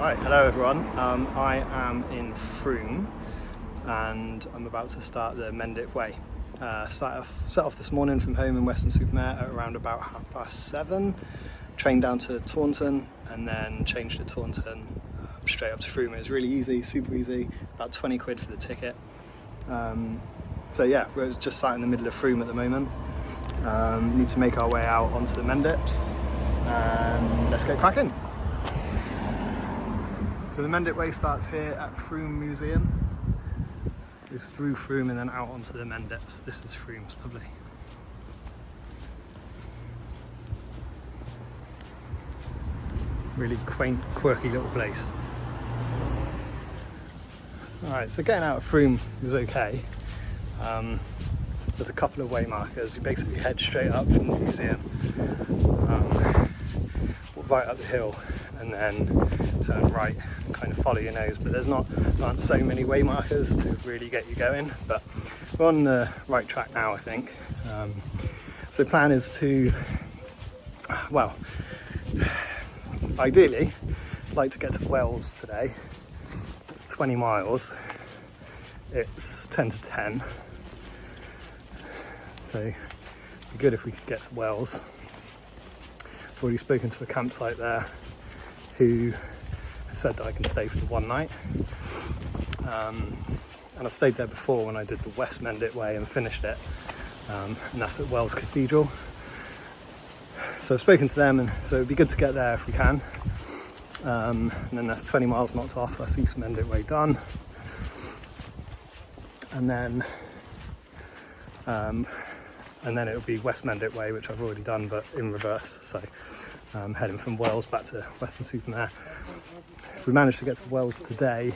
Right, hello everyone. I am in Frome and I'm about to start the Mendip Way. Set off this morning from home in Weston-Super-Mare at around about 7:30. Trained down to Taunton and then changed at Taunton straight up to Frome. It was really easy, super easy, about 20 quid for the ticket. So yeah, we're just sat in the middle of Frome at the moment. Need to make our way out onto the Mendips and let's get cracking. So the Mendip Way starts here at Frome Museum. It's through Frome and then out onto the Mendips. This is Frome, it's lovely. Really quaint, quirky little place. Alright, so getting out of Frome was okay. There's a couple of way markers. You basically head straight up from the museum, right up the hill, and then turn right and kind of follow your nose. But aren't so many way markers to really get you going. But we're on the right track now, I think. So the plan is to, well, ideally, I'd like to get to Wells today. It's 20 miles. It's 10 to 10. So it'd be good if we could get to Wells. I've already spoken to a campsite there who have said that I can stay for the one night. And I've stayed there before when I did the West Mendip Way and finished it. And that's at Wells Cathedral. So I've spoken to them, and so it'd be good to get there if we can. And then that's 20 miles knocked off. That's East Mendip Way done. And then it'll be West Mendip Way, which I've already done, but in reverse. So heading from Wells back to Weston-Super-Mare. If we manage to get to Wells today,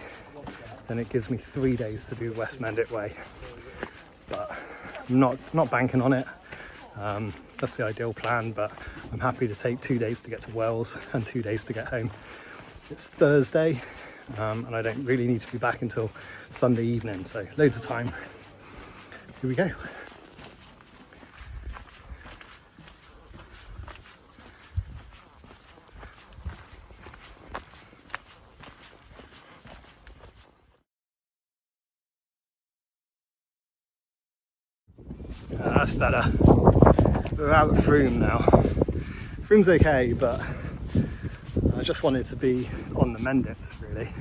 then it gives me 3 days to do West Mendip Way. But I'm not banking on it. That's the ideal plan, but I'm happy to take 2 days to get to Wells and 2 days to get home. It's Thursday, and I don't really need to be back until Sunday evening, so loads of time. Here we go. That's better. We're out of Frome now. Frome's okay, but I just wanted to be on the Mendips, really.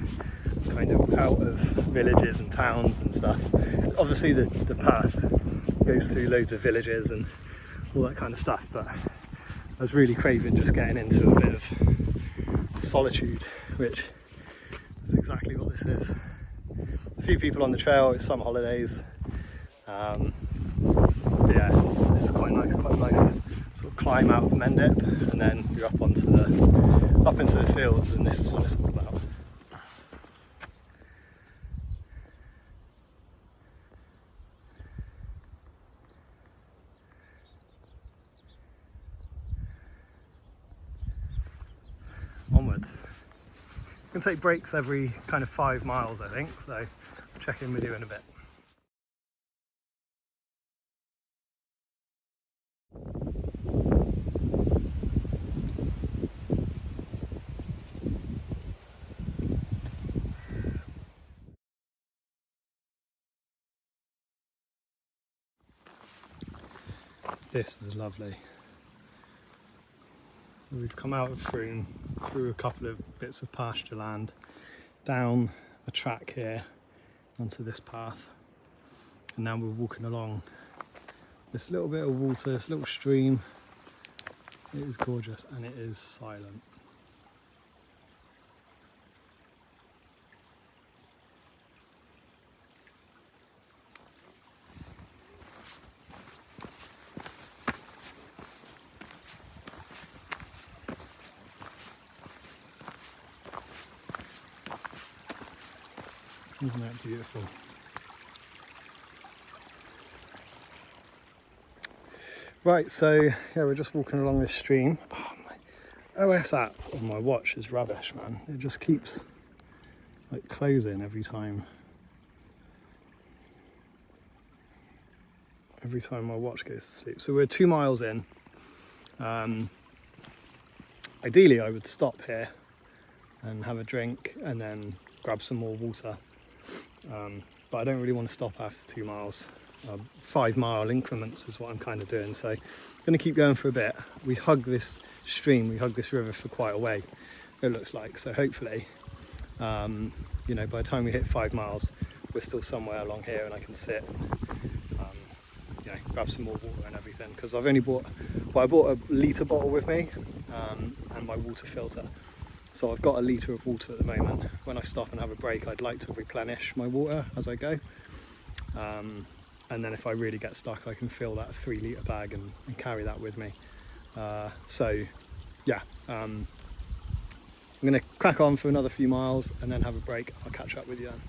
Kind of out of villages and towns and stuff. Obviously the path goes through loads of villages and all that kind of stuff, but I was really craving just getting into a bit of solitude, which is exactly what this is. A few people on the trail, it's some holidays. Yeah, it's quite nice sort of climb out of Mendip, and then you're up into the fields, and this is what it's all about. Onwards. We can take breaks every kind of 5 miles, I think, so I'll check in with you in a bit. This is lovely. So we've come out of Frome, through a couple of bits of pasture land, down a track here onto this path, and now we're walking along this little bit of water, this little stream. It is gorgeous and it is silent. Isn't that beautiful? Right, so yeah, we're just walking along this stream. Oh, my OS app on my watch is rubbish, man. It just keeps like closing every time my watch goes to sleep. So we're 2 miles in. Ideally I would stop here and have a drink and then grab some more water. But I don't really want to stop after 2 miles. 5 mile increments is what I'm kind of doing, so I'm going to keep going for a bit. We hug this stream, we hug this river for quite a way, it looks like, so hopefully you know, by the time we hit 5 miles we're still somewhere along here and I can sit, you know, grab some more water and everything, because I've only bought, well, I bought a litre bottle with me and my water filter, so I've got a litre of water at the moment. When I stop and have a break, I'd like to replenish my water as I go, and then if I really get stuck I can fill that 3 litre bag and carry that with me. So yeah, I'm going to crack on for another few miles and then have a break. I'll catch up with you then.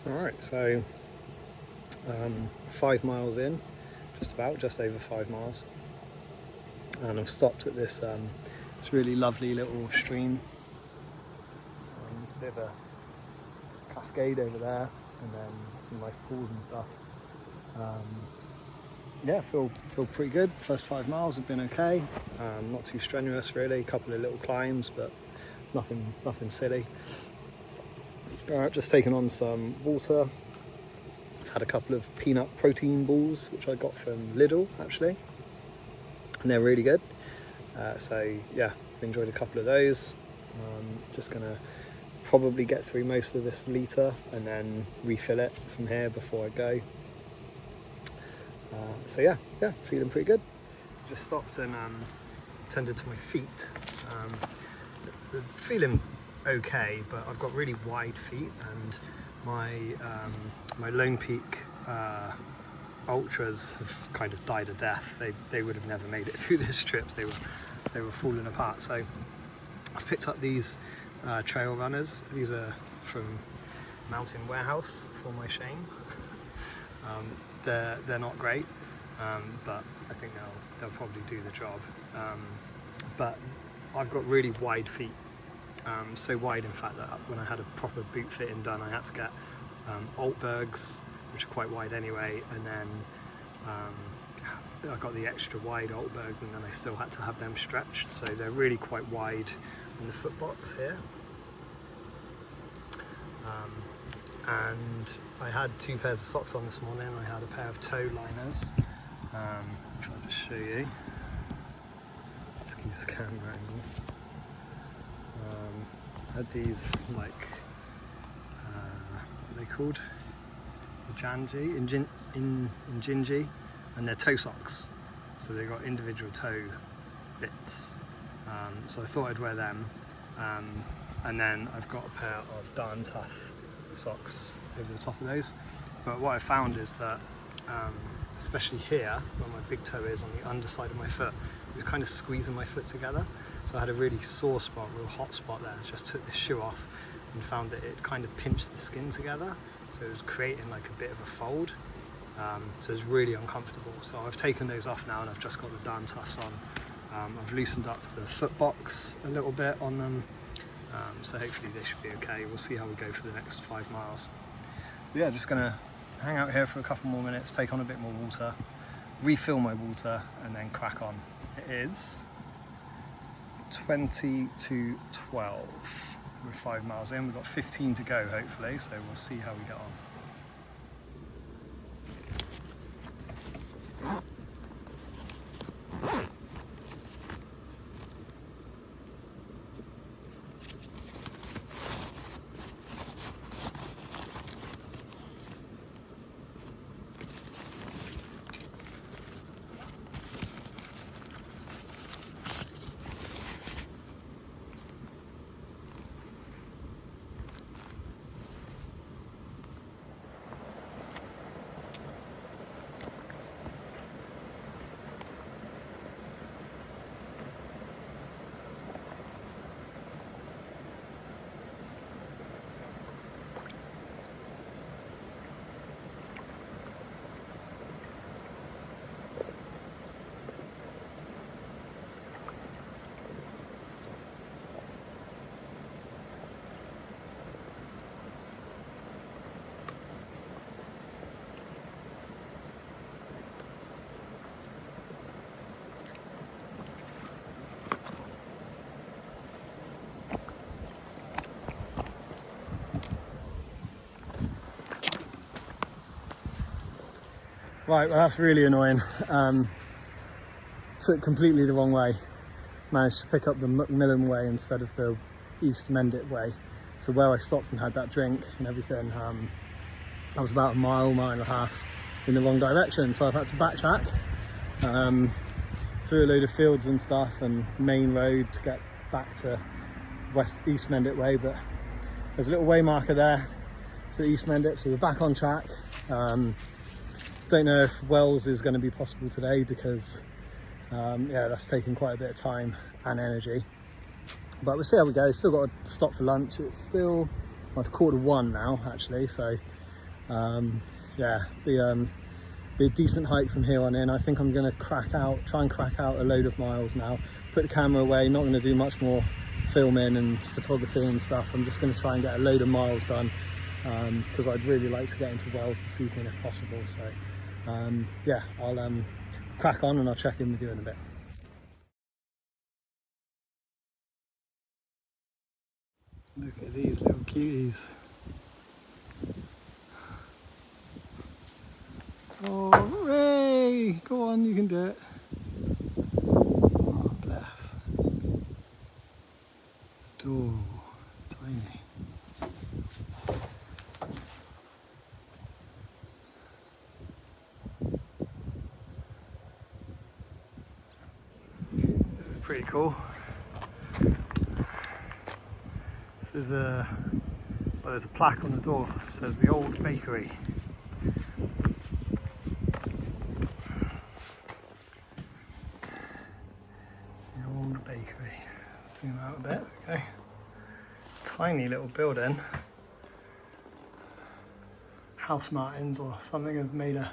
Alright, so 5 miles in, just over 5 miles, and I've stopped at this this really lovely little stream. There's a bit of a cascade over there and then some nice pools and stuff. Yeah, feel pretty good. First 5 miles have been okay, not too strenuous really, a couple of little climbs but nothing silly. Alright, just taken on some water. I've had a couple of peanut protein balls, which I got from Lidl actually, and they're really good. So yeah, I've enjoyed a couple of those. Just gonna probably get through most of this litre and then refill it from here before I go. So yeah, feeling pretty good. Just stopped and tended to my feet. Feeling okay, but I've got really wide feet, and my Lone Peak ultras have kind of died a death. They would have never made it through this trip. They were falling apart. So I've picked up these trail runners. These are from Mountain Warehouse, for my shame. They're not great, but I think they'll probably do the job. But I've got really wide feet. So wide in fact that when I had a proper boot fitting done I had to get Altbergs, which are quite wide anyway, and then I got the extra wide Altbergs, and then I still had to have them stretched, so they're really quite wide in the foot box here. And I had 2 pairs of socks on this morning. I had a pair of toe liners, which I'll just show you. Excuse the camera angle. I had these, like, what are they called? Injinji, and they're toe socks. So they've got individual toe bits. So I thought I'd wear them. And then I've got a pair of Darn Tough socks over the top of those. But what I found is that, especially here, where my big toe is on the underside of my foot, it was kind of squeezing my foot together. So I had a really sore spot, real hot spot there. I just took this shoe off and found that it kind of pinched the skin together. So it was creating like a bit of a fold. So it was really uncomfortable. So I've taken those off now and I've just got the Darn Toughs on. I've loosened up the foot box a little bit on them. So hopefully they should be okay. We'll see how we go for the next 5 miles. But yeah, just gonna hang out here for a couple more minutes, take on a bit more water, refill my water, and then crack on. It is 20 to 12. We're 5 miles in, we've got 15 to go hopefully, so we'll see how we get on. Right, well that's really annoying. Took completely the wrong way. Managed to pick up the Macmillan Way instead of the East Mendip Way. So where I stopped and had that drink and everything, I was about a mile and a half in the wrong direction. So I've had to backtrack through a load of fields and stuff and main road to get back to East Mendip Way. But there's a little way marker there for East Mendip, so we're back on track. Don't know if Wells is going to be possible today because yeah, that's taking quite a bit of time and energy, but we'll see how we go. Still got to stop for lunch. It's still, well, it's 1:15 now actually, so yeah, be a decent hike from here on in. I think I'm going to try and crack out a load of miles now, put the camera away, not going to do much more filming and photography and stuff. I'm just going to try and get a load of miles done because I'd really like to get into Wells this evening if possible. So yeah, I'll crack on and I'll check in with you in a bit. Look at these little cuties. Oh, hooray! Go on, you can do it. Oh, bless. Oh, tiny. This is pretty cool. This is well, there's a plaque on the door that says the Old Bakery. The Old Bakery. Zoom out a bit, okay. Tiny little building. House Martins or something have made a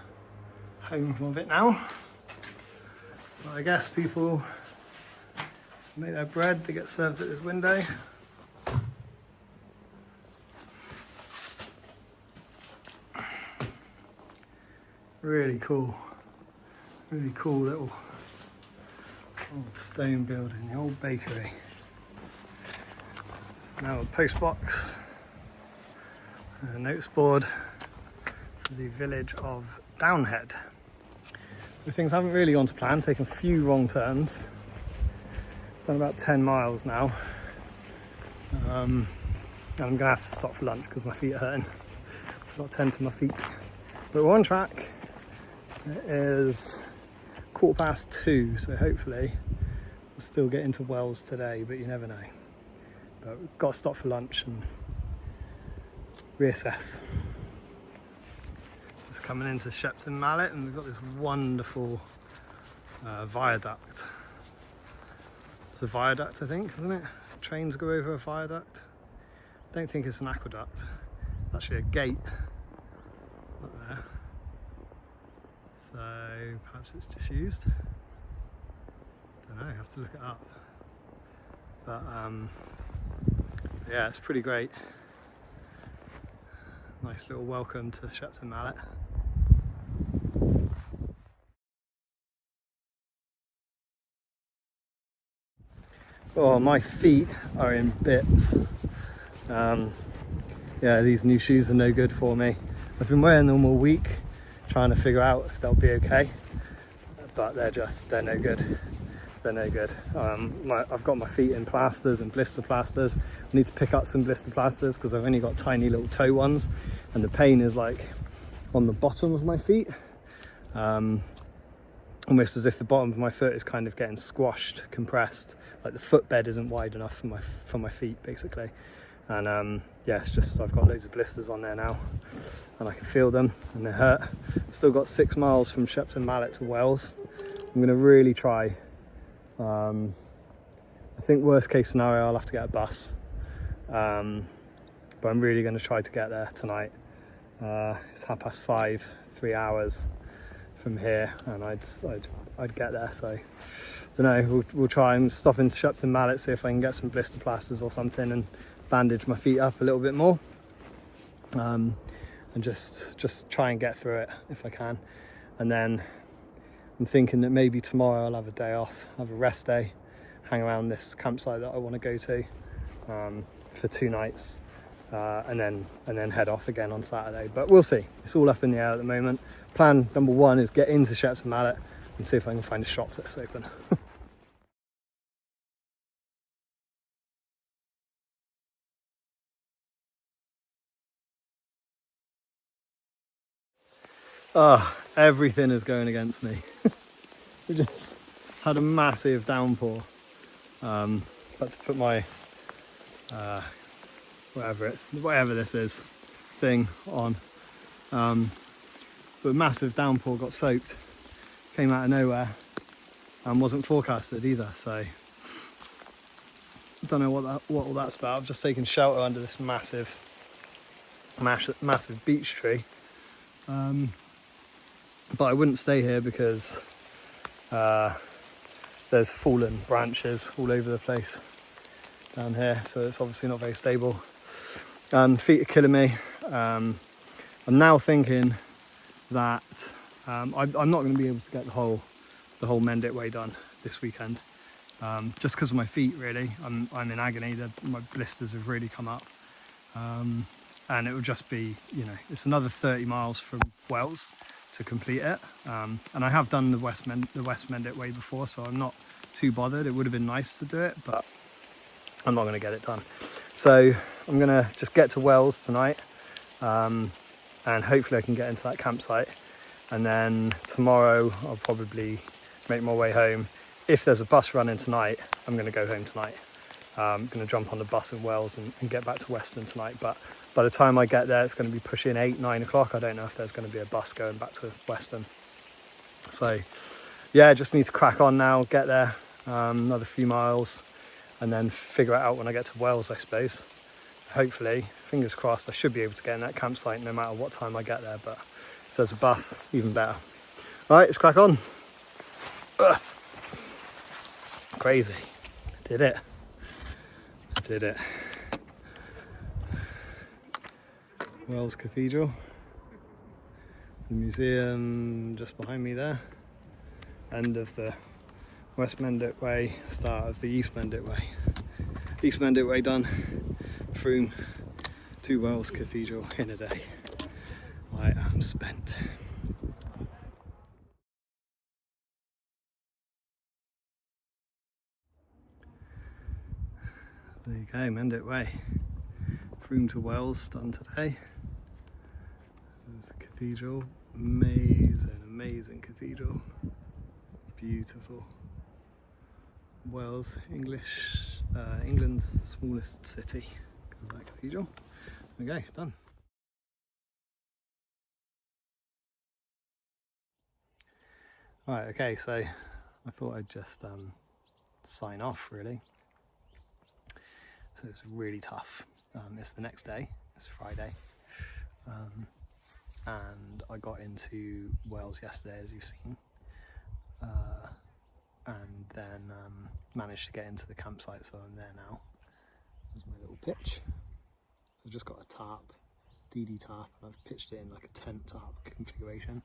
home of it now. But I guess people make their bread, they get served at this window. Really cool little old stone building, the Old Bakery. It's now a post box, a notice board for the village of Downhead. So things haven't really gone to plan, taken a few wrong turns. Done about 10 miles now. And I'm going to have to stop for lunch because my feet are hurting. I've got to tend to my feet. But we're on track. It is 2:15, so hopefully we'll still get into Wells today, but you never know. But we've got to stop for lunch and reassess. Just coming into Shepton Mallet and we've got this wonderful viaduct. It's a viaduct, I think, isn't it? Trains go over a viaduct. Don't think it's an aqueduct. It's actually a gate up there. So perhaps it's disused. Don't know, I have to look it up. But yeah, it's pretty great. Nice little welcome to Shepton Mallet. Oh, my feet are in bits. Yeah, these new shoes are no good for me. I've been wearing them all week, trying to figure out if they'll be okay, but they're no good. They're no good. I've got my feet in plasters and blister plasters. I need to pick up some blister plasters because I've only got tiny little toe ones, and the pain is like on the bottom of my feet. Almost as if the bottom of my foot is kind of getting squashed, compressed, like the footbed isn't wide enough for my feet basically. And yeah, it's just I've got loads of blisters on there now and I can feel them and they hurt. I've still got 6 miles from Shepton Mallet to Wells. I'm going to really try. I think worst case scenario I'll have to get a bus, but I'm really going to try to get there tonight. It's 5:30, 3 hours from here, and I'd get there. So I don't know. We'll try and stop in Shepton Mallet, see if I can get some blister plasters or something, and bandage my feet up a little bit more, and just try and get through it if I can. And then I'm thinking that maybe tomorrow I'll have a day off, have a rest day, hang around this campsite that I want to go to for 2 nights, and then head off again on Saturday. But we'll see. It's all up in the air at the moment. Plan number one is get into Shepton Mallet and see if I can find a shop that's open. Everything is going against me. We just had a massive downpour. Had to put my whatever this is thing on. But a massive downpour, got soaked, came out of nowhere and wasn't forecasted either, so I don't know what all that's about. I've just taken shelter under this massive beech tree, but I wouldn't stay here because there's fallen branches all over the place down here, so it's obviously not very stable. Feet are killing me. I'm now thinking that I'm not going to be able to get the whole Mendip Way done this weekend, just because of my feet. Really, I'm in agony. My blisters have really come up, and it will just be, it's another 30 miles from Wells to complete it. And I have done the West Mendip Way before, so I'm not too bothered. It would have been nice to do it, but I'm not going to get it done. So I'm going to just get to Wells tonight, and hopefully I can get into that campsite. And then tomorrow I'll probably make my way home. If there's a bus running tonight, I'm going to go home tonight. I'm going to jump on the bus in Wells and get back to Weston tonight. But by the time I get there, it's going to be pushing 8-9 o'clock. I don't know if there's going to be a bus going back to Weston. So yeah, just need to crack on now, get there, another few miles, and then figure it out when I get to Wells, I suppose. Hopefully, fingers crossed, I should be able to get in that campsite no matter what time I get there, but if there's a bus, even better. All right, let's crack on. Ugh. Crazy. Did it. Wells Cathedral. The museum just behind me there. End of the West Mendip Way, start of the East Mendip Way. East Mendip Way done. Frome to Wells Cathedral in a day. I am spent. There you go, Mendip Way. Frome to Wells done today. There's the cathedral. Amazing cathedral. Beautiful. Wells, England's smallest city, because of that cathedral. There we go, done. Right, okay, so I thought I'd just sign off really. So it's really tough. It's the next day, it's Friday, and I got into Wells yesterday, as you've seen, and then managed to get into the campsite, so I'm there now. There's my little pitch. So I've just got a tarp, DD tarp, and I've pitched it in like a tent tarp configuration.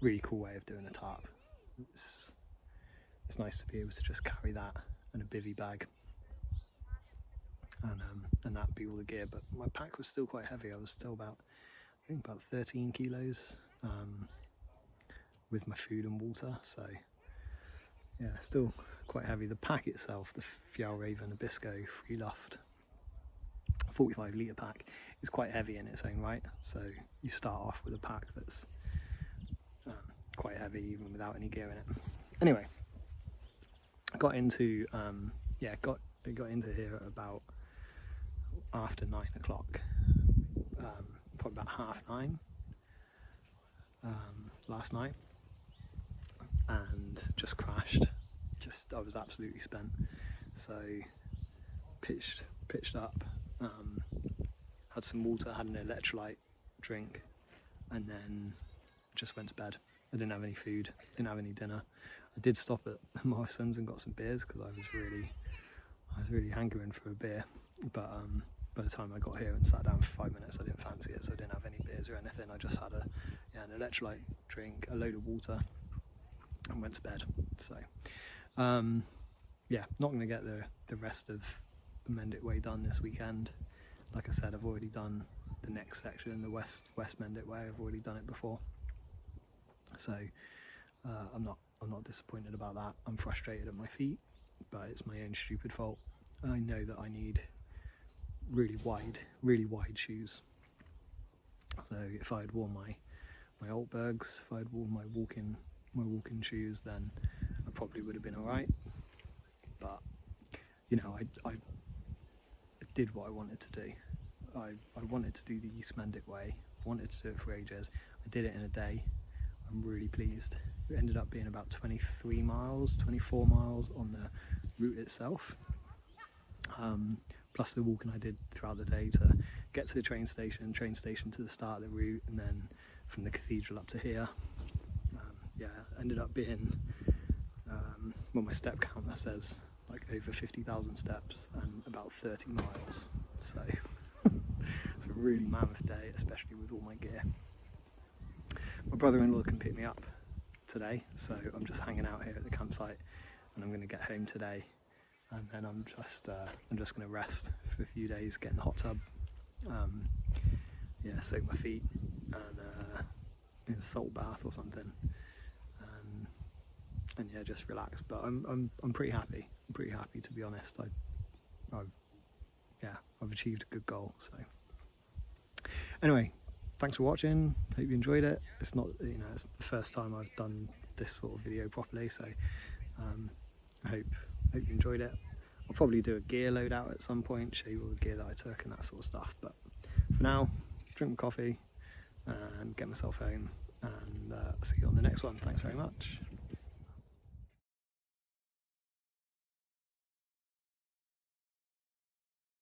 Really cool way of doing a tarp. It's nice to be able to just carry that in a bivvy bag, and that'd be all the gear. But my pack was still quite heavy. I was still about 13 kilos with my food and water. So yeah, still quite heavy. The pack itself, the Fjallraven Nabisco Free Loft 45 litre pack, is quite heavy in its own right. So you start off with a pack that's quite heavy even without any gear in it. Anyway, got into got into here at about after 9 o'clock, probably about 9:30 last night, and just crashed. I was absolutely spent. So pitched up, had some water, had an electrolyte drink, and then just went to bed. I didn't have any food, didn't have any dinner. I did stop at Morrison's and got some beers because I was really hankering for a beer. But by the time I got here and sat down for 5 minutes, I didn't fancy it, so I didn't have any beers or anything. I just had an electrolyte drink, a load of water, and went to bed. So not going to get the rest of Mendip Way done this weekend. Like I said, I've already done the next section, the West Mendip Way. I've already done it before, so I'm not disappointed about that. I'm frustrated at my feet, but it's my own stupid fault. I know that I need really wide shoes. So if I had worn my Altbergs, if I had worn my walking shoes, then I probably would have been all right. But you know, I did what I wanted to do. I wanted to do the East Mendip Way. I wanted to do it for ages. I did it in a day. I'm really pleased. It ended up being about 23 miles, 24 miles on the route itself. Plus the walking I did throughout the day to get to the train station to the start of the route, and then from the cathedral up to here. Ended up being, well, my step counter says like over 50,000 steps and about 30 miles. So it's a really mammoth day, especially with all my gear. My brother-in-law can pick me up today, so I'm just hanging out here at the campsite, and I'm going to get home today, and then I'm just going to rest for a few days, get in the hot tub, soak my feet, and in a salt bath or something, and just relax. But I'm pretty happy. I'm pretty happy, to be honest. I've achieved a good goal. So anyway, thanks for watching. Hope you enjoyed it. It's not, it's the first time I've done this sort of video properly, so I hope you enjoyed it. I'll probably do a gear loadout at some point, show you all the gear that I took and that sort of stuff. But for now, drink my coffee and get myself home, and I'll see you on the next one. Thanks very much.